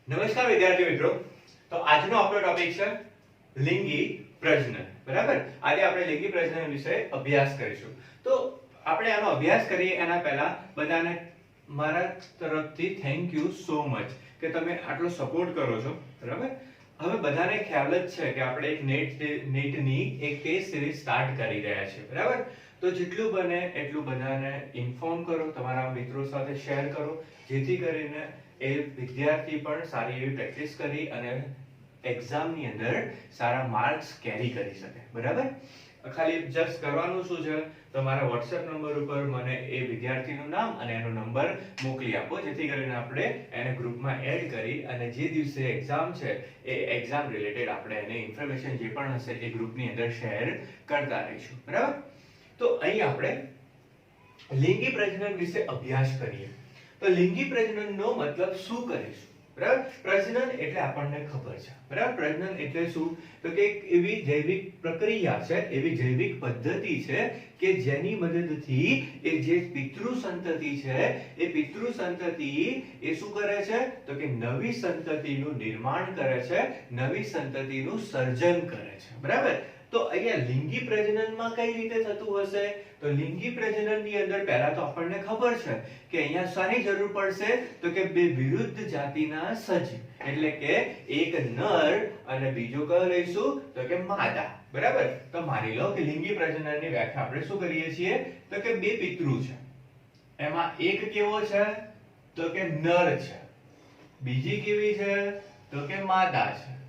નમસ્કાર વિદ્યાર્થી મિત્રો, તો આજનો આપણો ટોપિક છે લિંગી પ્રજનન. બરાબર. આજે આપણે લિંગી પ્રજનન વિશે અભ્યાસ કરીશું. તો આપણે આનો અભ્યાસ કરીએ એના પહેલા બધાને મારા તરફથી થેન્ક યુ સો મચ કે તમે આટલો સપોર્ટ કરો છો. બરાબર. હવે બધાને ખ્યાલ જ છે કે આપણે એક નેટની એક ટેસ્ટ સિરીઝ સ્ટાર્ટ કરી રહ્યા છીએ. બરાબર. તો જેટલું બને એટલું બધાને ઇન્ફોર્મ કરો, તમારા મિત્રો સાથે શેર કરો, જેથી કરીને એ વિદ્યાર્થી પણ સારી એવી પ્રેક્ટિસ કરી અને એક્ઝામની અંદર સારા માર્ક્સ કેરી કરી શકે. બરાબર. ખાલી જસ્ટ કરવાનું શું છે, તમારા WhatsApp નંબર ઉપર મને એ વિદ્યાર્થીનું નામ અને એનો નંબર મોકલી આપો, જેથી કરીને આપણે એને ગ્રુપમાં એડ કરી અને જે દિવસે એક્ઝામ છે એ એક્ઝામ રિલેટેડ આપણે એને ઇન્ફોર્મેશન જે પણ હશે એ ગ્રુપની અંદર શેર કરતા રહીશું. બરાબર. તો અહીં આપણે લિંગી પ્રજનન વિશે અભ્યાસ કરીએ. તો લિંગી પ્રજનનનો મતલબ શું કરીશું? બરાબર. પ્રજનન એટલે આપણને ખબર છે. બરાબર. પ્રજનન એટલે શું? તો કે એક એવી જૈવિક પ્રક્રિયા છે, એવી જૈવિક પદ્ધતિ છે કે જેની મદદથી એ જે પિતૃ સંતતિ છે એ પિતૃ સંતતિ એ શું કરે છે? તો કે નવી સંતતિનું નિર્માણ કરે છે, નવી સંતતિનું સર્જન કરે છે. બરાબર. તો અહીંયા લિંગી પ્રજનનમાં કઈ રીતે થતું હશે? તો લિંગી પ્રજનનની અંદર પહેલા તો આપણને ખબર છે કે અહીંયા શાની જરૂર પડશે? તો કે બે વિરુદ્ધ જાતિના સજીવ, એટલે કે એક નર અને બીજો કયો લઈશું? તો કે માદા. બરાબર. તો માની લો કે લિંગી પ્રજનનની વ્યાખ્યા આપણે શું કરીએ છીએ? તો કે બે પિતૃ છે, એમાં એક કેવો છે? તો કે નર છે, બીજી કેવી છે? તો કે માદા છે.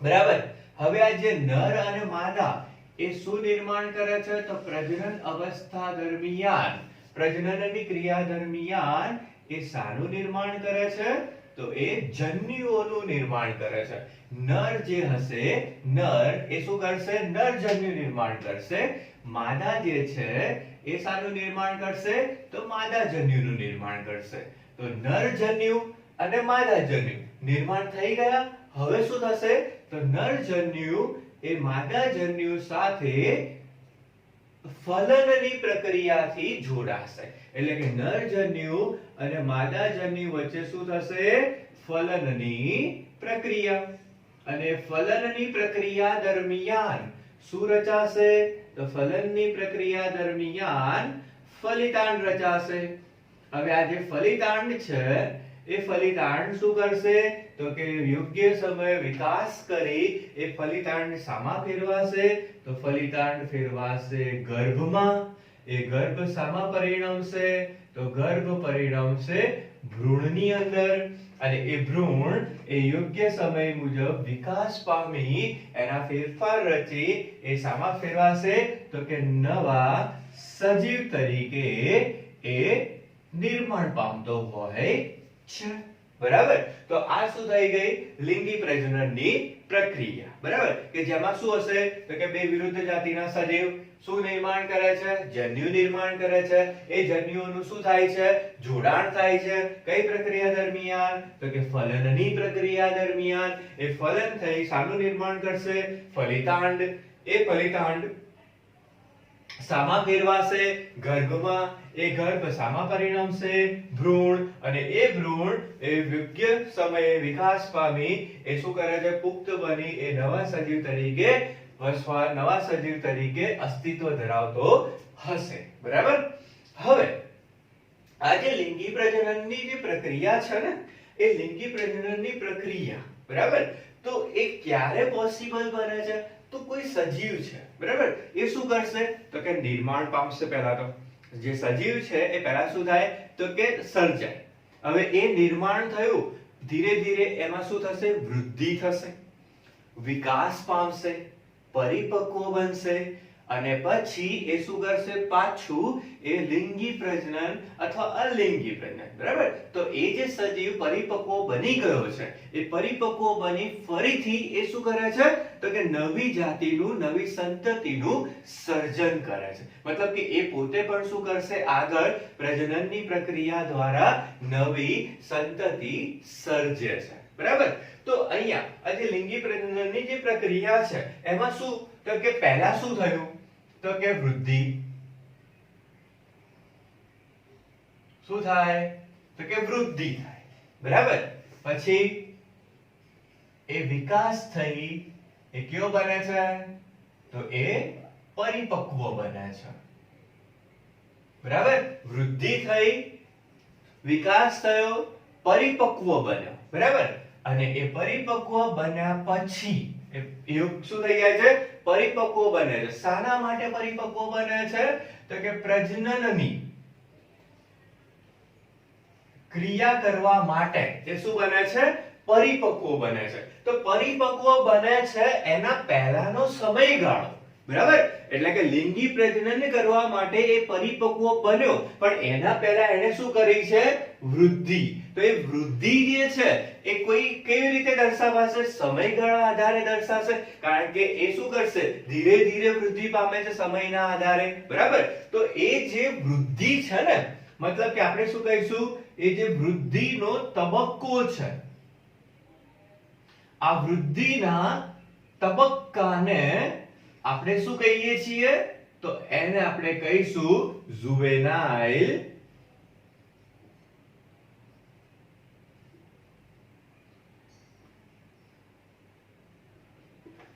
બરાબર. હવે આ જે નર અને માદા એ શું નિર્માણ કરે છે? તો પ્રજનન અવસ્થા દરમિયાન, પ્રજનનની ક્રિયા દરમિયાન એ શાનું નિર્માણ કરે છે? તો એ જન્યુઓનું નિર્માણ કરે છે. નર જે હશે, નર એ શું કરશે? નર જન્યુ નિર્માણ કરશે. માદા જે છે એ શાનું નિર્માણ કરશે? તો માદા જન્યુનું નિર્માણ કરશે. તો નર જન્યુ અને માદા જન્યુ નિર્માણ થઈ ગયા. હવે શું થશે? તો નર જન્યુ એ માદા જન્યુ સાથે ફલનની પ્રક્રિયાથી જોડાશે. એટલે કે નર જન્યુ અને માદા જન્યુ વચ્ચે શું થશે? ફલનની પ્રક્રિયા. અને ફલનની પ્રક્રિયા દરમિયાન શું રચાશે? તો ફલનની પ્રક્રિયા દરમિયાન ફલિતાંડ રચાશે. હવે આ જે ફલિતાંડ છે એ ફલિતાંડ શું કરશે? તો કે યોગ્ય સમયે વિકાસ કરી એ ફલિતાંડ શામાં ફેરવાશે? તો ફલિતાંડ ફેરવાશે ગર્ભમાં. એ ગર્ભ શામાં પરિણમશે? તો ગર્ભ પરિણમશે ભ્રૂણની અંદર. અને એ ભ્રૂણ એ યોગ્ય સમય મુજબ વિકાસ પામી એના ફેરફાર રચી એ શામાં ફેરવાશે? તો કે નવા સજીવ તરીકે એ નિર્માણ પામતો હોય છે. બરાબર. તો આ શું થઈ ગઈ? લિંગી પ્રજનનની પ્રક્રિયા. બરાબર. કે જેમાં શું હશે? તો કે બે વિરુદ્ધ જાતિના સજીવ શું નિર્માણ કરે છે? જન્યુ નિર્માણ કરે છે. એ જન્યુઓનું શું થાય છે? જોડાણ થાય છે. કઈ પ્રક્રિયા દરમિયાન? તો કે ફલનની પ્રક્રિયા દરમિયાન. એ ફલન થઈ શાનું નિર્માણ કરશે? ફલિતાંડ. એ ફલિતાંડ શામાં ફેરવાશે? ગર્ભમાં. એ ગર્ભ શામાં પરિણમશે? ભ્રૂણ. અને એ ભ્રૂણ એ યોગ્ય સમયે વિકાસ પામી એ શું કરે છે? પુખ્ત બની એ નવા સજીવ તરીકે નવા સજીવ તરીકે અસ્તિત્વ ધરાવતો હશે. બરાબર. હવે આ જે લિંગી પ્રજનનની જે પ્રક્રિયા છે ને, એ લિંગી પ્રજનનની પ્રક્રિયા, બરાબર, તો એ ક્યારે પોસિબલ બને છે? તો કોઈ સજીવ છે, બરાબર, એ શું કરશે? તો કે નિર્માણ પામશે. પહેલા તો જે સજીવ છે એ પહેલા શું થાય? તો કે સર્જાય. હવે એ નિર્માણ થયું, ધીરે ધીરે એમાં શું થશે? વૃદ્ધિ થશે, વિકાસ પામશે, પરિપક્વ બનશે અને પછી એ શું કરશે? પાછું એ લિંગી પ્રજનન અથવા અલિંગી પ્રજનન. બરાબર. તો એ જે સજીવ પરિપક્વ બની ગયો છે એ પરિપક્વ બની ફરીથી એ શું કરે છે? તો કે નવી જાતિનું, નવી સંતતિનું સર્જન કરે છે. મતલબ કે એ પોતે પણ શું કરશે? આગળ પ્રજનનની પ્રક્રિયા દ્વારા નવી સંતતિ સર્જે છે. બરાબર. તો અહીંયા આ જે લિંગી પ્રજનનની જે પ્રક્રિયા છે એમાં શું? તો કે પહેલા શું થયું? તો કે વૃદ્ધિ. શું થાય? તો કે વૃદ્ધિ થાય. બરાબર. પછી એ વિકાસ થઈ એ કયો બને છે? તો એ પરિપક્વ બને છે. બરાબર? વૃદ્ધિ થઈ, વિકાસ થયો, પરિપક્વ બન્યો. બરાબર? અને એ પરિપક્વ બન્યા પછી એ શું થઈ જાય છે? પરિપક્વ બને છે. શાના માટે પરિપક્વ બને છે? તો કે પ્રજનનની ક્રિયા કરવા માટે એ શું બને છે? પરિપક્વ બને છે. તો પરિપક્વ બને છે એના પહેલાનો સમયગાળો. બરાબર? એટલે કે લિંગી પ્રજનન કરવા માટે એ પરિપક્વ બન્યો, પણ એના પહેલા એને શું કરી છે? વૃદ્ધિ. તો એ વૃદ્ધિ જે છે એ કોઈ કેવી રીતે દર્શાવાશે? સમયગાળા આધારે દર્શાવશે, કારણ કે એ શું કરશે? ધીરે ધીરે વૃદ્ધિ પામે છે સમયના આધારે. બરાબર? તો એ જે વૃદ્ધિ છે ને, મતલબ કે આપણે શું કહીશું? એ જે વૃદ્ધિનો તબક્કો છે, આ વૃદ્ધિના તબક્કાને આપણે શું કહીએ છીએ? તો એને આપણે કહીશું જુવેનાઇલ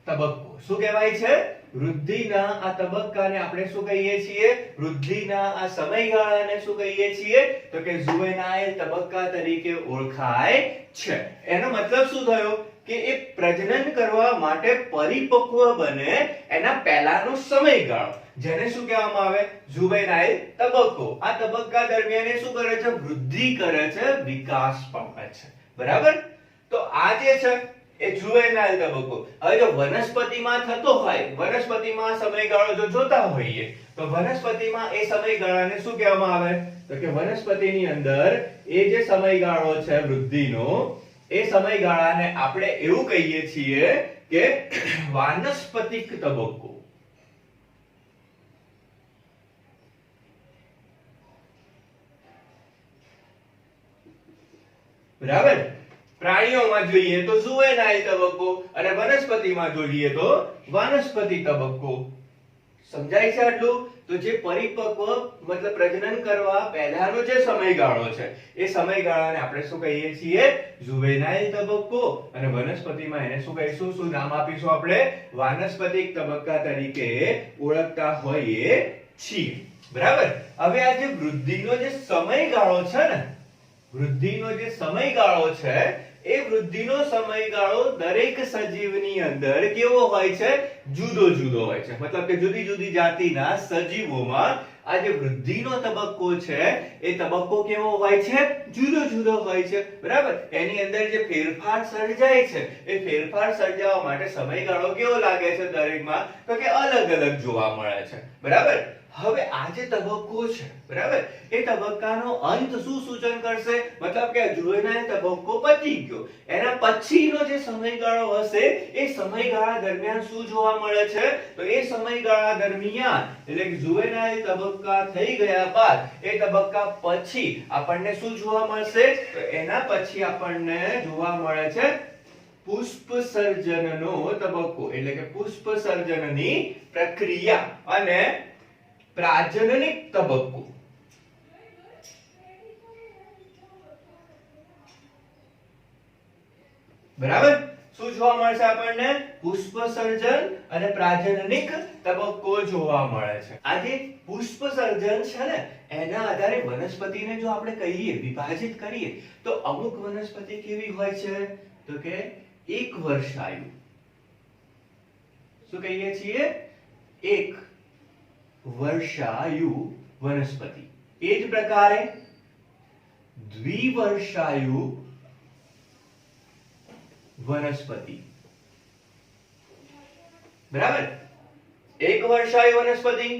તબક્કો. શું કહેવાય છે? વૃદ્ધિના આ તબક્કાને આપણે શું કહીએ છીએ? વૃદ્ધિના આ સમયગાળાને શું કહીએ છીએ? તો કે જુવેનાઇલ તબક્કા તરીકે ઓળખાય છે. એનો મતલબ શું થયો? કે એ પ્રજનન કરવા માટે પરિપક્વ બને એના પહેલાનો સમયગાળો, જેને શું કહેવામાં આવે? જુવેનાઇલ તબક્કો. આ તબક્કા દરમિયાન એ શું કરે છે? વૃદ્ધિ કરે છે, વિકાસ પામે છે. બરાબર? તો આ જે છે એ જુવેનાઇલ તબક્કો. હવે જો વનસ્પતિમાં થતો હોય, વનસ્પતિમાં સમયગાળો જો જોતા હોઈએ, તો વનસ્પતિમાં એ સમયગાળાને શું કહેવામાં આવે? તો કે વનસ્પતિની અંદર એ જે સમયગાળો છે વૃદ્ધિનો, એ સમયગાળાને આપણે એવું કહીએ છીએ કે વાનસ્પતિક તબક્કો. બરાબર? પ્રાણીઓમાં જોઈએ તો જુવેનાઇલ તબક્કો, અને વનસ્પતિમાં જોઈએ તો વાનસ્પતિક તબક્કો. સમજાય છે આટલું? તો જે પરિપક્વ મતલબ પ્રજનન કરવા પહેલાનો જે સમયગાળો છે, એ સમયગાળાને આપણે શું કહીએ છીએ? જુવેનાઇલ તબક્કો. અને વનસ્પતિમાં એને શું કહીશું? શું નામ આપીશું આપણે? વાનસ્પતિક તબક્કા તરીકે ઓળખતા હોઈએ છીએ. બરાબર? હવે આ જે વૃદ્ધિનો જે સમયગાળો છે ને, વૃદ્ધિનો જે સમયગાળો છે, એ વૃદ્ધિનો સમયગાળો દરેક સજીવની અંદર કેવો હોય છે? જુદો જુદો હોય છે. મતલબ કે જુદી જુદી જાતિના સજીવોમાં આ જે વૃદ્ધિનો તબક્કો છે, એ તબક્કો કેવો હોય છે? જુદો જુદો હોય છે. બરાબર? એની અંદર જે ફેરફાર સર્જાય છે, એ ફેરફાર સર્જાવા માટે સમયગાળો કેવો લાગે છે દરેકમાં? તો કે અલગ અલગ જોવા મળે છે. બરાબર? હવે આ જે તબક્કો છે, બરાબર, એ તબક્કાનો અંત શું સૂચન કરશે? મતલબ કે જુવેનાઇલ તબક્કો પતી ગયો, એના પછીનો જે સમયગાળો હશે, એ સમયગાળા દરમિયાન શું જોવા મળે છે? તો એ સમયગાળા દરમિયાન એટલે કે જુવેનાઇલ તબક્કા થઈ ગયા બાદ એ તબક્કા પછી આપણને શું જોવા મળશે? તો એના પછી આપણને જોવા મળે છે પુષ્પ સર્જનનો તબક્કો, એટલે કે પુષ્પ સર્જનની પ્રક્રિયા અને प्राजननिक तबक्को. बराबर? શું જોવા મળશે આપણને? પુષ્પ સર્જન અને પ્રાજનનિક તબક્કો જોવા મળે છે. આ જે પુષ્પ સર્જન છે ને, એના આધારે વનસ્પતિને જો આપણે કહીએ, વિભાજિત કરીએ, તો અમુક વનસ્પતિ કેવી હોય છે? તો કે એક વર્ષાયુ. શું કહીએ છીએ? એક वर्षायु वनस्पति. એ જ પ્રકારે દ્વિવર્ષાયુ વનસ્પતિ. બરાબર? એક વર્ષાયુ વનસ્પતિ,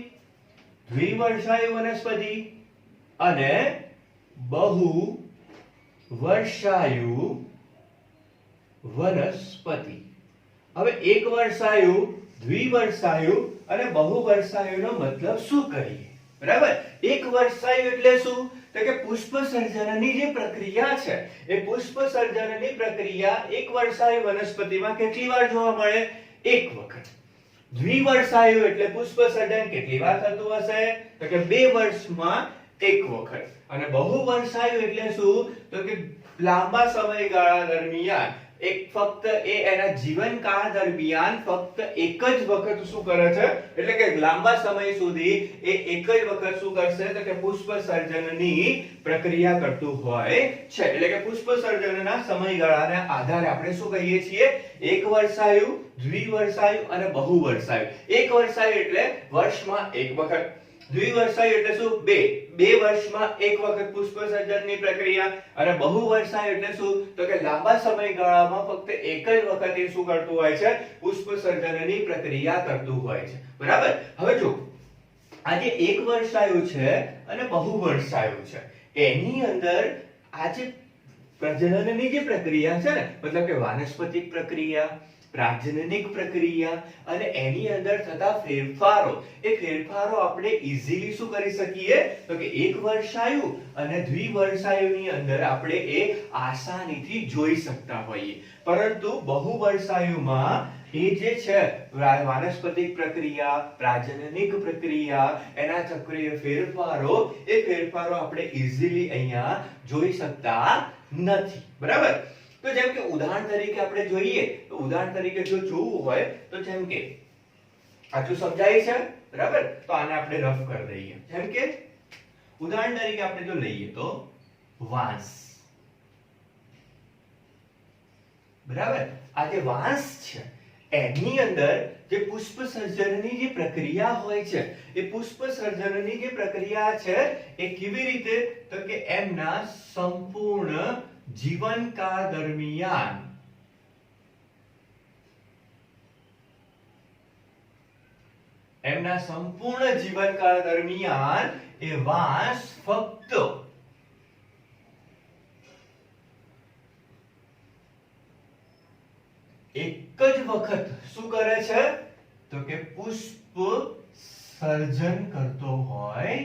દ્વિવર્ષાયુ વનસ્પતિ અને બહુ વર્ષાયુ વનસ્પતિ. હવે એક વર્ષાયુ, દ્વિવર્ષાયુ અને બહુવર્ષાયુનો મતલબ શું કરીએ? બરાબર? એક વર્ષાયુ એટલે શું? તો કે પુષ્પ સર્જનની જે પ્રક્રિયા છે, એ પુષ્પ સર્જનની પ્રક્રિયા એક વર્ષાયુ વનસ્પતિમાં કેટલી વાર જોવા મળે? એક વખત. દ્વિવર્ષાયુ એટલે પુષ્પ સર્જન કેટલી વાર થતું હશે? તો કે 2 વર્ષમાં એક વખત. અને બહુવર્ષાયુ એટલે શું? તો કે લાંબા સમયગાળા દરમિયાન ફક્ત એ એના જીવનકાળ દરમિયાન ફક્ત એક જ વખત શું કરે છે? એટલે કે લાંબા સમય સુધી એ એક જ વખત શું કરશે? તો કે પુષ્પ સર્જનની પ્રક્રિયા કરતું હોય છે. એટલે કે પુષ્પ સર્જનના સમયગાળાના આધારે આપણે શું કહીએ છીએ? એક વર્ષાયુ, દ્વિવર્ષાયુ અને બહુવર્ષાયુ. એક વર્ષાયુ એટલે વર્ષમાં એક વખત. દ્વિવર્ષાયુ એટલે શું? બે વર્ષમાં એક વખત પુષ્પ સર્જનની પ્રક્રિયા. અને બહુવર્ષાયુ એટલે શું? તો કે લાંબા સમયગાળામાં ફક્ત એક જ વખત એ શું કરતું હોય છે? પુષ્પ સર્જનની પ્રક્રિયા કરતું હોય છે. બરાબર? હવે જો આ જે એક વર્ષાયુ છે અને બહુવર્ષાયુ છે, એની અંદર આ જે પ્રજનનની જે પ્રક્રિયા છે ને, મતલબ કે વાનસ્પતિક પ્રક્રિયા, પ્રાજનનિક પ્રક્રિયા અને એની અંદર થતા ફેરફારો, એ ફેરફારો આપણે ઈઝીલી શું કરી શકીએ? તો કે એક વર્ષાયુ અને દ્વિવર્ષાયુની અંદર આપણે એ આસાનીથી જોઈ શકતા હોઈએ. પરંતુ બહુવર્ષાયુમાં એ જે છે વાનસ્પતિક પ્રક્રિયા, પ્રાજનનિક પ્રક્રિયા, એના ચક્રીય ફેરફારો, એ ફેરફારો આપણે ઈઝીલી અહીંયા જોઈ શકતા નથી. બરાબર? તો જેમ કે ઉદાહરણ તરીકે આપણે જોઈએ, તો ઉદાહરણ તરીકે જો જોવું હોય તો જેમ કે આટલું સમજાય છે? બરાબર? તો આને આપણે રફ કરી દઈએ. જેમ કે ઉદાહરણ તરીકે આપણે જો લઈએ તો વાંસ. બરાબર? આ જે વાંસ છે એની અંદર જે પુષ્પ સર્જનની જે પ્રક્રિયા હોય છે, એ પુષ્પ સર્જનની જે પ્રક્રિયા છે એ કેવી રીતે? તો કે એમના સંપૂર્ણ જીવનકાળ દરમિયાન એ વાંસ ફક્ત એક જ વખત શું કરે છે? તો કે પુષ્પ સર્જન કરતો હોય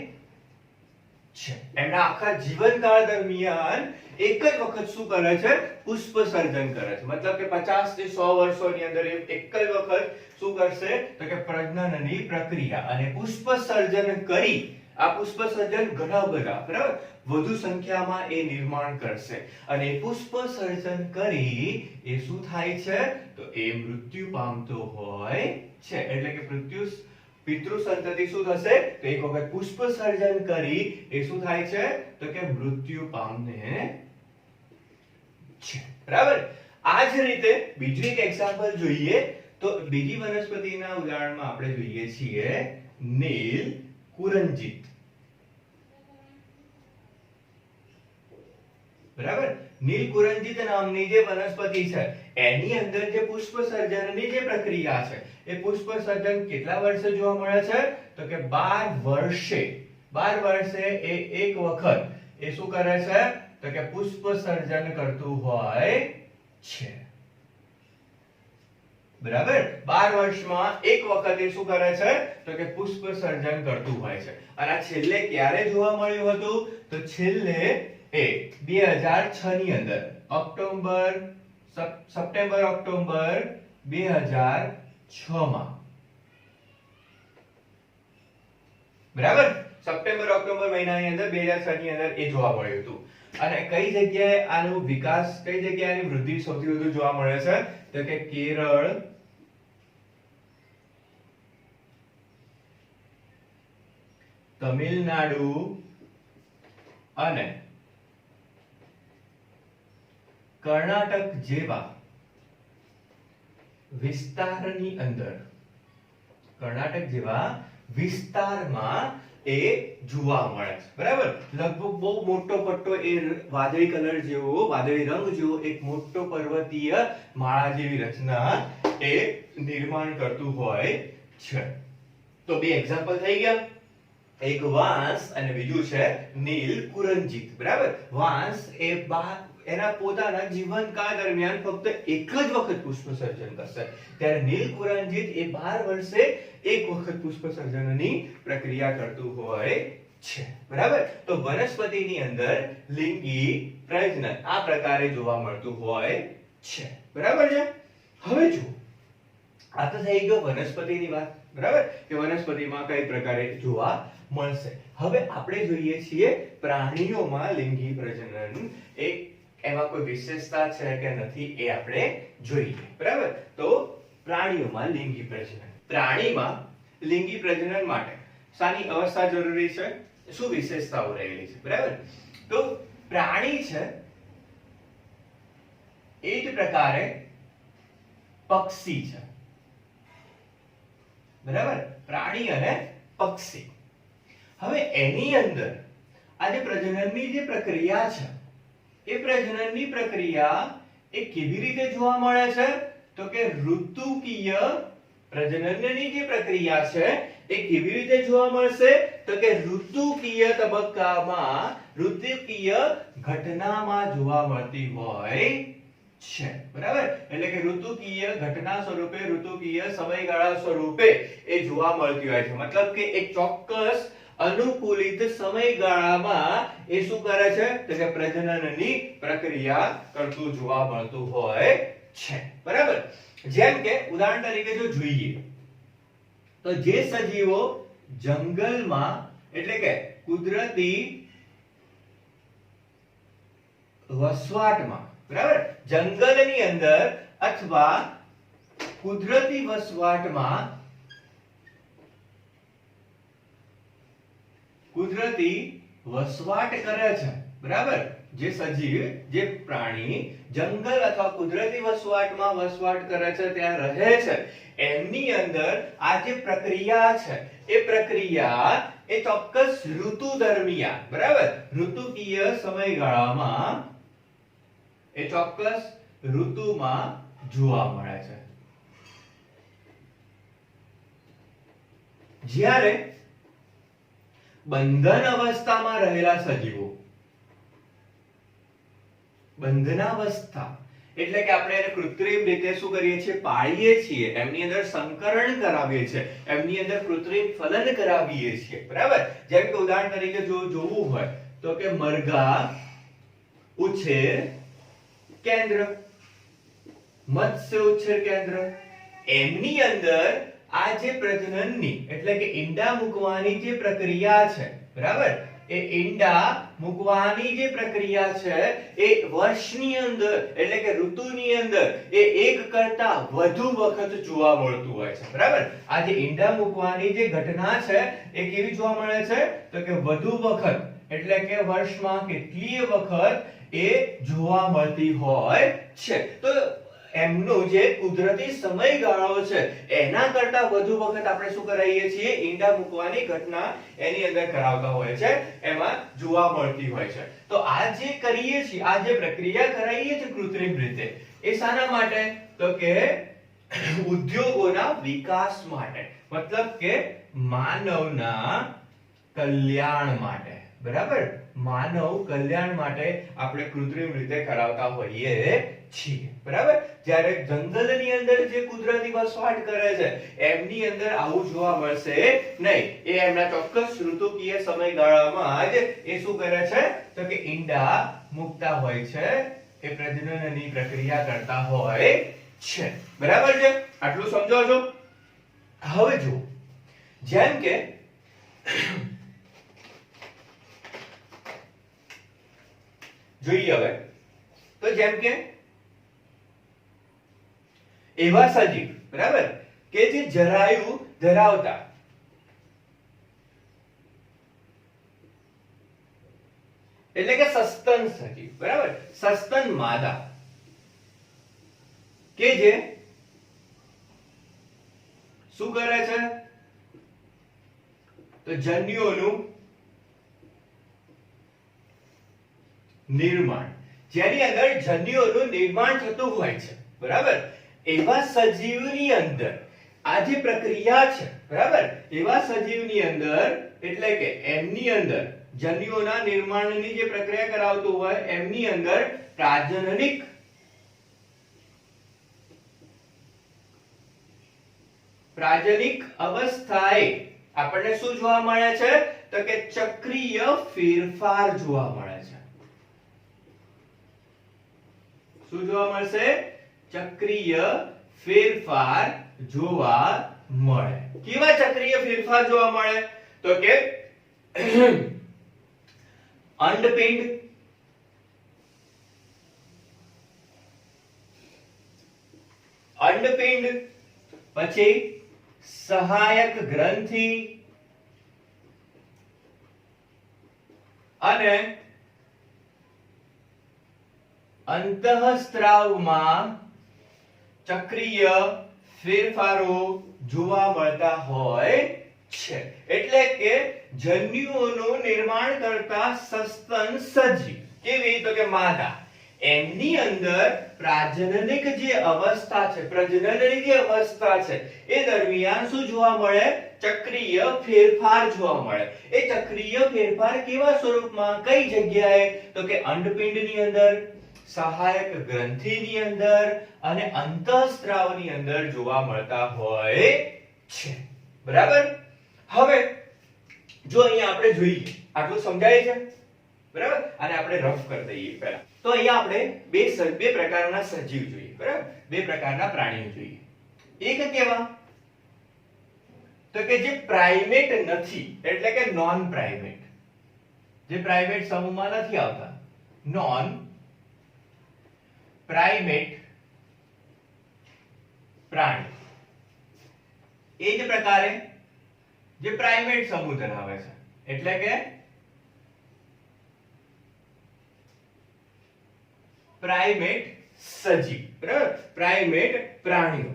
છે. એમના આખા જીવનકાળ દરમિયાન એક જ વખત શું કરે છે? પુષ્પ સર્જન કરે છે. મતલબ કે 50 થી 100 વર્ષોની અંદર એક જ વખત શું કરશે? તો કે પ્રજનનની પ્રક્રિયા અને પુષ્પ સર્જન કરી, આ પુષ્પ સર્જન ઘણા બધા, બરાબર, વધુ સંખ્યામાં એ નિર્માણ કરશે. અને પુષ્પ સર્જન કરી એ શું થાય છે? તો એ મૃત્યુ પામતો હોય છે. એટલે કે પિતૃ સંતતિ શું થશે? તો એક વખત પુષ્પ સર્જન કરી એ શું થાય છે? તો કે મૃત્યુ પામે છે. બરાબર? આ જ રીતે બીજું એક એક્ઝામ્પલ જોઈએ તો બીજી વનસ્પતિના ઉદાહરણમાં આપણે જોઈએ છીએ નીલ કુરંજિત. બરાબર? નીલ કુરંજિત નામની જે વનસ્પતિ છે એની અંદર જે પુષ્પ સર્જનની જે પ્રક્રિયા છે, એ પુષ્પ સર્જન કેટલા વર્ષે જોવા મળે છે? તો કે 12 વર્ષે. 12 વર્ષે એ એક વખત એ શું કરે છે? તો કે પુષ્પ સર્જન કરતું હોય છે. બરાબર? 12 વર્ષમાં એક વખત એ શું કરે છે? તો કે પુષ્પ સર્જન કરતું હોય છે. અને આ છેલ્લે ક્યારે જોવા મળ્યું હતું? તો છેલ્લે એ 2006 ની અંદર સપ્ટેમ્બર ઓક્ટોબર 2006 માં. બરાબર? સપ્ટેમ્બર ઓક્ટોબર મહિનાની અંદર 2006 ની અંદર એ જોવા મળ્યું હતું. અને કઈ જગ્યાએ આનો વિકાસ, કઈ જગ્યાએ આની વૃદ્ધિ સૌથી વધુ જોવા મળે છે? તો કે કેરળ, તમિલનાડુ અને કર્ણાટક જેવા વિસ્તારની અંદર, કર્ણાટક જેવા વિસ્તારમાં એ જોવા મળે છે. બરાબર? લગભગ બહુ મોટો પટ્ટો એ વાદળી કલર જેવો, વાદળી રંગ જેવો એક મોટો પર્વતીય માળા જેવી રચના એ નિર્માણ કરતું હોય છે. તો બે એક્ઝામ્પલ થઈ ગયા, એક વાંસ અને બીજું છે નીલ કુરંજિત. બરાબર? વાંસ એ એના પોતાના જીવનકાળ દરમિયાન ફક્ત એક જ વખત પુષ્પ સર્જન કરશે, ત્યારે નીલ કુરંજિત એ 12 વર્ષે એક વખત પુષ્પ સર્જનની પ્રક્રિયા કરતું હોય છે. બરાબર? તો વનસ્પતિની અંદર લિંગી પ્રજનન આ પ્રકારે જોવા મળતું હોય છે. બરાબર છે? હવે જો આ તો થઈ ગયો વનસ્પતિની વાત. બરાબર કે વનસ્પતિમાં કઈ પ્રકારે જોવા મળશે. હવે આપણે જોઈએ છીએ પ્રાણીઓમાં લિંગી પ્રજનન એ એમાં કોઈ વિશેષતા છે કે નથી એ આપણે જોઈએ. બરાબર, તો પ્રાણીઓમાં લિંગી પ્રજનન. પ્રાણીમાં લિંગી પ્રજનન માટે શાની અવસ્થા જરૂરી છે, શું વિશેષતાઓ રહેલી છે? બરાબર, તો પ્રાણી છે એ જ પ્રકારે પક્ષી છે. બરાબર, પ્રાણી અને પક્ષી. હવે એની અંદર આ જે પ્રજનનની જે પ્રક્રિયા છે એ પ્રજનનની પ્રક્રિયા એ કેવી રીતે જોવા મળે છે? તો કે ઋતુકીય પ્રજનનની જે પ્રક્રિયા છે એ કેવી રીતે જોવા મળશે? તો કે ઋતુકીય તબક્કામાં, ઋતુકીય ઘટનામાં જોવા મળતી હોય છે. બરાબર, એટલે કે ઋતુકીય ઘટના સ્વરૂપે, ઋતુકીય સમયગાળા સ્વરૂપે એ જોવા મળતી હોય છે. મતલબ કે એક ચોક્કસ અનુકૂલિત સમયગાળામાં એ શું કરે છે? તો કે પ્રજનનની પ્રક્રિયા કરતું જોવા મળતું હોય છે. બરાબર, જેમ કે ઉદાહરણ તરીકે જો જોઈએ તો જે સજીવો જંગલમાં એટલે કે કુદરતી વસવાટમાં, બરાબર, જંગલની અંદર અથવા કુદરતી વસવાટમાં, કુદરતી વસવાટ કરે છે. બરાબર, જે સજીવ, જે પ્રાણી જંગલ અથવા કુદરતી વસવાટમાં વસવાટ કરે છે, ત્યાં રહે છે, એમની અંદર આ જે પ્રક્રિયા છે એ પ્રક્રિયા એ ચોક્કસ ઋતુ દરમિયાન, બરાબર, ઋતુકીય સમયગાળામાં, એ ચોક્કસ ઋતુમાં જોવા મળે છે. જ્યારે બંધન અવસ્થામાં રહેલા સજીવો, બંધનાવસ્થા એટલે કે આપણે એને કૃત્રિમ રીતે શું કરીએ છીએ? પાળીએ છીએ, એમની અંદર સંકરણ કરાવીએ છીએ, એમની અંદર કૃત્રિમ ફલન કરાવીએ છીએ. બરાબર, જેમ કે ઉદાહરણ તરીકે જો જોવું હોય તો કે મરઘા ઉછેર કેન્દ્ર, મત્સ્ય ઉછેર કેન્દ્ર, એમની અંદર આ જે પ્રજનનની એટલે કે ઈંડા મૂકવાની જે પ્રક્રિયા છે, બરાબર, એ ઈંડા મૂકવાની જે પ્રક્રિયા છે એ વર્ષની અંદર એટલે કે ઋતુની અંદર એ એક કરતા વધુ વખત જોવા મળતું હોય છે. બરાબર, આ જે ઈંડા મૂકવાની જે ઘટના છે એ કેવી જોવા મળે છે? તો કે વધુ વખત એટલે કે વર્ષમાં કેટલીય વખત એ જોવા મળતી હોય છે. તો એમનો જે કુદરતી સમયગાળો છે એના કરતા વધુ વખત આપણે શું કરાવીએ છીએ? ઈંડા મૂકવાની ઘટના એની અંદર કરાવતા હોય છે, એમાં જોવા મળતી હોય છે. તો આ જે કરીએ છીએ, આ જે પ્રક્રિયા કરાવીએ છીએ કૃત્રિમ રીતે, એ શાના માટે? તો કે ઉદ્યોગોના વિકાસ માટે, મતલબ કે માનવના કલ્યાણ માટે. બરાબર, માનવ કલ્યાણ માટે આપણે કૃત્રિમ રીતે કરાવતા હોઈએ છીએ. બરાબર, જ્યારે જંગલની અંદર જે કુદરતી વસવાટ કરે છે એમની અંદર આવું જોવા મળશે નહીં. એ એમના ચોક્કસ ઋતુકીય સમયગાળામાં જ એ શું કરે છે? તો કે ઈંડા મૂકતા હોય છે, એ પ્રજનનની પ્રક્રિયા કરતા હોય છે. બરાબર છે, આટલું સમજો છો? હવે જો, જેમ કે જોઈએ હવે તો જેમ કે એવા સજીવ, બરાબર, કે જે જરાયુ ધરાવતા, એટલે કે સસ્તન સજીવ, બરાબર, સસ્તન માદા કે જે શું કરે છે? તો જન્યુઓનું નિર્માણ, જેની અંદર જન્યુઓનું નિર્માણ થતું હોય છે. બરાબર, એવા સજીવની અંદર આ જે પ્રક્રિયા છે, બરાબર, એવા સજીવની અંદર એટલે કે એમની અંદર જન્યુઓના નિર્માણની જે પ્રક્રિયા કરાવતું હોય એમની અંદર પ્રાજનિક અવસ્થાએ આપણને શું જોવા મળે છે? તો કે ચક્રીય ફેરફાર જોવા મળે છે. શું જોવા મળશે? ચક્રીય ફેરફાર જોવા મળે. કેવા ચક્રીય ફેરફાર જોવા મળે? તો કે અંડપિંડ, પછી સહાયક ગ્રંથિ અને અંતઃસ્ત્રાવમાં ચક્રીય ફેરફારો જોવા મળતા હોય છે. એટલે કે જન્યુઓનું નિર્માણ કરતા સસ્તન સજીવ, કેવી? તો કે માદા, એમની અંદર પ્રાજનનિક જે અવસ્થા છે, પ્રજનનની જે અવસ્થા છે, એ દરમિયાન શું જોવા મળે? ચક્રીય ફેરફાર જોવા મળે. એ ચક્રીય ફેરફાર કેવા સ્વરૂપમાં, કઈ જગ્યાએ? તો કે અંડપિંડની અંદર, સહાયક ગ્રંથિની અંદર અને અંતઃસ્ત્રાવની અંદર જોવા મળતા હોય છે. બરાબર? હવે જો અહીંયા આપણે જોઈએ, આટલું સમજાય છે? બરાબર? આને આપણે રફ કરી દઈએ પહેલા. તો અહીંયા આપણે બે પ્રકારના સજીવ જોઈએ. બરાબર? બે પ્રકારના પ્રાણીઓ જોઈએ. એક કેવા? તો કે જે પ્રાઇમેટ નથી, એટલે કે નોન પ્રાઇમેટ, જે પ્રાઇમેટ સમૂહમાં નથી આવતા, નોન પ્રાઇમેટ પ્રાણી. એ જ પ્રકારે જે પ્રાઇમેટ સમૂહ ધરાવે છે, એટલે કે પ્રાઇમેટ સજીવ. બરાબર? પ્રાઇમેટ પ્રાણીઓ.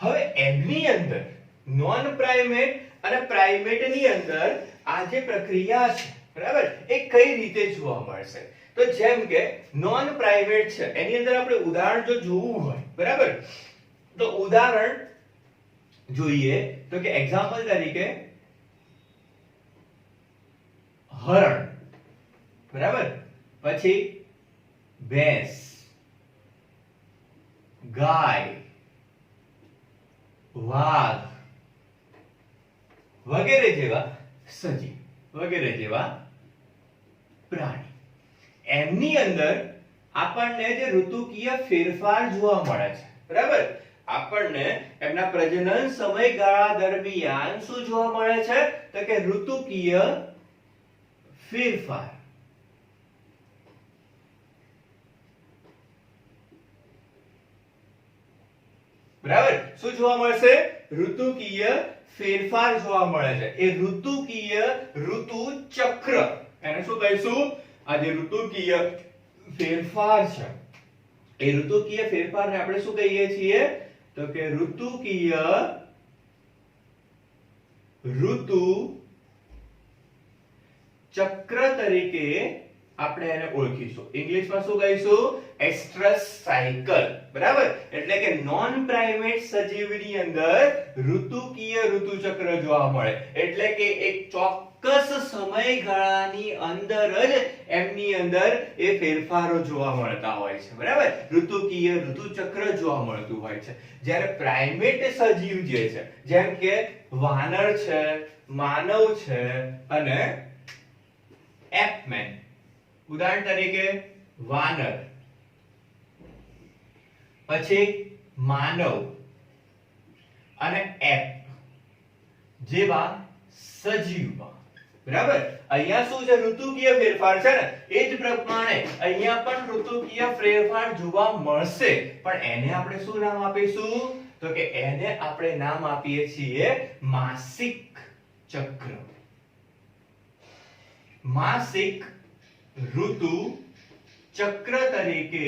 હવે એમની અંદર નોન પ્રાઇમેટ અને પ્રાઇમેટ ની અંદર આ જે પ્રક્રિયા છે, બરાબર, એ કઈ રીતે જોવા મળશે? તો જેમ કે નોન પ્રાઇમેટ છે, એની અંદર આપણે ઉદાહરણ જો જોવું હોય, બરાબર, તો ઉદાહરણ જોઈએ તો કે એક્ઝામ્પલ તરીકે હરણ, બરાબર, પછી ભેંસ, ગાય, વાઘ વગેરે જેવા સજીવ, વગેરે જેવા પ્રાણી. એમની અંદર આપણને જે ઋતુકીય ફેરફાર જોવા મળે છે, બરાબર, આપણને એમના પ્રજનન સમયગાળા દરમિયાન શું જોવા મળે છે? તો કે ઋતુકીય ફેરફાર. બરાબર? શું જોવા મળશે? ઋતુકીય ફેરફાર જોવા મળે છે. એ ઋતુકીય ઋતુ ચક્ર, એને શું કહીશું? આ જે ઋતુકીય ફેરફાર છે, એ ઋતુકીય ફેરફારને આપણે શું કહીએ છીએ? તો કે ઋતુકીય ઋતુ ચક્ર તરીકે આપણે એને ઓળખીશું. ઇંગ્લિશમાં શું કહીશું? એસ્ટ્રસ સાયકલ. બરાબર? એટલે કે નોન પ્રાઇમેટ સજીવની અંદર ઋતુકીય ઋતુચક્ર જોવા મળે. એટલે કે એક ચોક્કસ સમયગાળાની અંદર જ એમની અંદર એ ફેરફારો જોવા મળતા હોય છે. બરાબર? ઋતુકીય ઋતુચક્ર જોવા મળતું હોય છે. જ્યારે પ્રાઇમેટ સજીવ જે છે, જેમ કે વાનર છે, માનવ છે અને એપમેન, ઉદાહરણ તરીકે વાનર, પછી માનવ અને એપ જેવા સજીવમાં, બરાબર, અહીંયા શું છે? ઋતુકીય ફેરફાર છે ને, એ જ પ્રમાણે અહીંયા પણ ઋતુકીય ફેરફાર જોવા મળશે. પણ એને આપણે શું નામ આપીશું? તો કે એને આપણે નામ આપીએ છીએ માસિક ચક્ર. માસિક ઋતુ ચક્ર તરીકે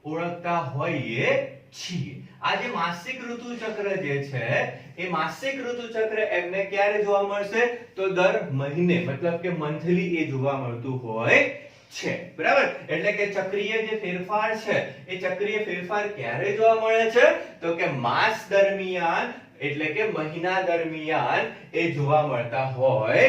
ઓળખતા હોઈએ છીએ. આ જે માસિક ઋતુ ચક્ર જે છે, એ માસિક ઋતુ ચક્ર એમને ક્યારે જોવા મળશે? તો દર મહિને, મતલબ કે મંથલી એ જોવા મળતું હોય છે. બરાબર? એટલે કે ચક્રીય જે ફેરફાર છે, એ ચક્રીય ફેરફાર ક્યારે જોવા મળે છે? તો કે માસ દરમિયાન, એટલે કે મહિના દરમિયાન એ જોવા મળતા હોય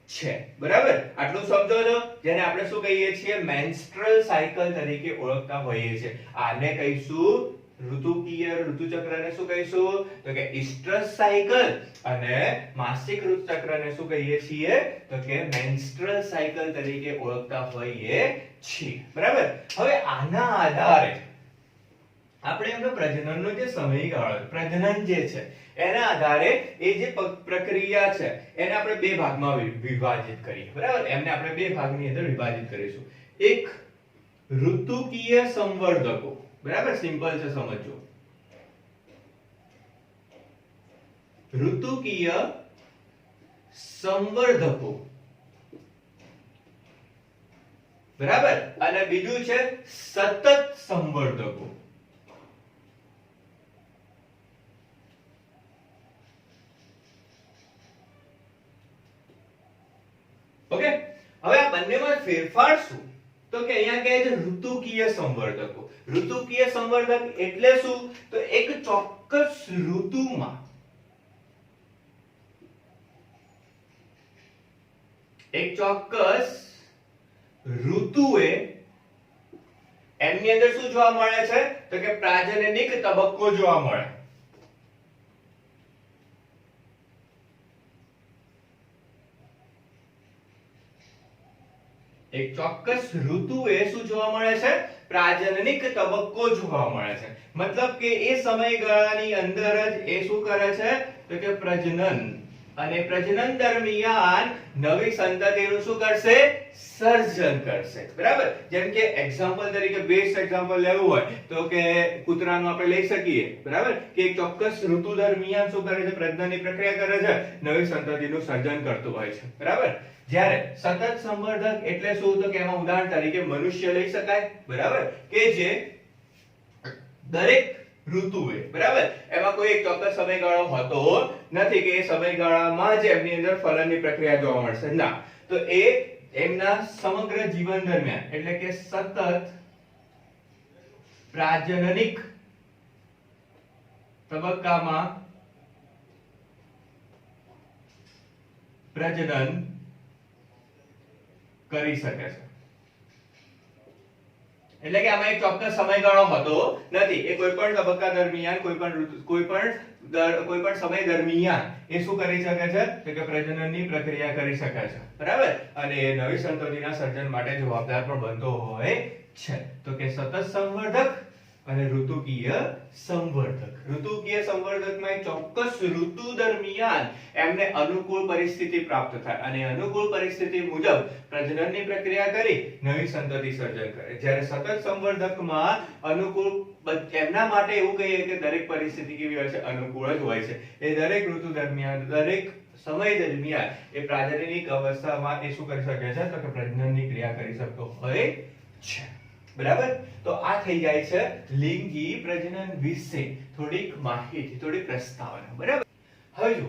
છે. બરાબર? આટલું સમજો છો? જેને આપણે શું કહીએ છીએ? મેન્સ્ટ્રુઅલ સાયકલ તરીકે ઓળખતા હોઈએ છીએ. આને કહીશું ઋતુકીય ઋતુચક્રને શું કહીશું? તો કે ઇસ્ટ્રસ સાયકલ. અને માસિક ઋતુચક્રને શું કહીએ છીએ? તો કે મેન્સ્ટ્રુઅલ સાયકલ તરીકે ઓળખતા હોઈએ છીએ. બરાબર? હવે આના આધારે આપણે એમનો પ્રજનનનો જે સમયગાળો, પ્રજનન જે છે એના આધારે એ જે પ્રક્રિયા છે એને આપણે બે ભાગમાં વિભાજિત કરીએ, બરાબર? એમને આપણે બે ભાગની અંદર વિભાજિત કરીશું. એક ઋતુકીય સંવર્ધકો, બરાબર? સિમ્પલ છે, સમજો. ઋતુકીય સંવર્ધકો, બરાબર? અને બીજું છે સતત સંવર્ધકો. ઓકે, હવે આ બંનેમાં ફેરફાર શું? તો કે અહીંયા કહે છે ઋતુકીય સંવર્ધકો. ઋતુકીય સંવર્ધક એટલે શું? તો એક ચોક્કસ ઋતુમાં એક ચોક્કસ ઋતુએ એમની અંદર શું જોવા મળે છે? તો કે પ્રાજનનિક તબક્કો જોવા મળે. એક ચોક્કસ ઋતુએ શું જોવા મળે છે? પ્રાજનનિક તબક્કો જોવા મળે છે. મતલબ કે એ સમયગાળાની અંદર જ એ શું કરે છે? તો કે પ્રજનન, અને પ્રજનન દરમિયાન નવી સંતતિનું શું કરશે? સર્જન કરશે, બરાબર? જેમ કે એક્ઝામ્પલ તરીકે બેસ્ટ એક્ઝામ્પલ લેવું હોય તો કે કૂતરાનું આપણે લઈ શકીએ, બરાબર? કે એક ચોક્કસ ઋતુ દરમિયાન શું કરે છે? પ્રજનનની પ્રક્રિયા કરે છે, નવી સંતતિનું સર્જન કરતું હોય છે, બરાબર? જ્યારે સતત સંવર્ધક એટલે શું? તો કે એમાં ઉદાહરણ તરીકે મનુષ્ય લઈ શકાય, બરાબર? કે જે દરેક ઋતુએ, બરાબર, એમાં કોઈ એક ચોક્કસ સમયગાળો હોતો નથી કે એ સમયગાળામાં જ એમની અંદર ફલનની પ્રક્રિયા જોવા મળશે. ના, તો એ એમના સમગ્ર જીવન દરમિયાન એટલે કે સતત પ્રાજનનિક તબક્કામાં પ્રજનન કરી શકે છે. એટલે કે આમાં એક ચોક્કસ સમયગાળો હોતો નથી. એ કોઈ પણ તબક્કા દરમિયાન કોઈ પણ સમય દરમિયાન એ શું કરી શકે છે? તો કે પ્રજનનની પ્રક્રિયા કરી શકે છે, બરાબર? અને એ નવી સંતતિના સર્જન માટે જવાબદાર પણ બનતો હોય છે. તો કે સતત સંવર્ધક અને ઋતુકીય સંવર્ધક. ઋતુકીય સંવર્ધકમાં એક ચોક્કસ ઋતુ દરમિયાન એમને અનુકૂળ પરિસ્થિતિ પ્રાપ્ત થાય અને અનુકૂળ પરિસ્થિતિ મુજબ પ્રજનનની પ્રક્રિયા કરી નવી સંતતિ સર્જન કરે. જ્યારે સતત સંવર્ધકમાં અનુકૂળ એમના માટે એવું કહીએ કે દરેક પરિસ્થિતિ કેવી હોય છે? અનુકૂળ જ હોય છે. એ દરેક ઋતુ દરમિયાન, દરેક સમય દરમિયાન એ પ્રાજનનિક અવસ્થામાં એ શું કરી શકે છે? તો કે પ્રજનનની ક્રિયા કરી શકતો હોય છે, બરાબર? તો આ થઈ જાય છે લિંગી પ્રજનન વિશે થોડીક માહિતી, થોડી પ્રસ્તાવના, બરાબર? હવે જો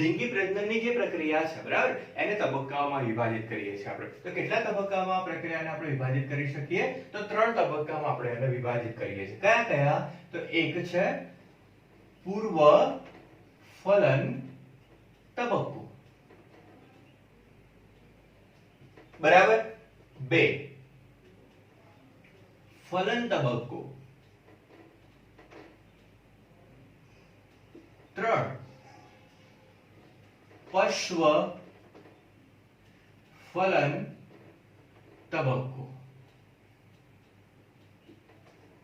લિંગી પ્રજનનની જે પ્રક્રિયા છે, બરાબર, એને તબક્કાઓમાં વિભાજિત કરીએ છીએ આપણે. તો કેટલા તબક્કામાં પ્રક્રિયાને આપણે વિભાજિત કરી શકીએ? તો 3 તબક્કામાં આપણે એને વિભાજિત કરીએ છીએ. કયા કયા? તો એક છે પૂર્વ ફલન તબક્કો, બરાબર? 2 ફલન તબક્કો, 3 પશ્વ ફલન તબક્કો,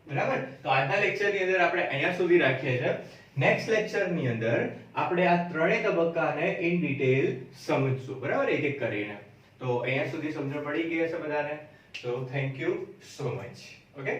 બરાબર? તો આજના લેક્ચરની અંદર આપણે અહીંયા સુધી રાખીએ છીએ. નેક્સ્ટ લેક્ચરની અંદર આપણે આ ત્રણેય તબક્કાને ઇન ડિટેલ સમજશું, બરાબર? એક એક કરીને. તો અહીંયા સુધી સમજણ પડી ગઈ હશે બધાને? So thank you so much. Okay.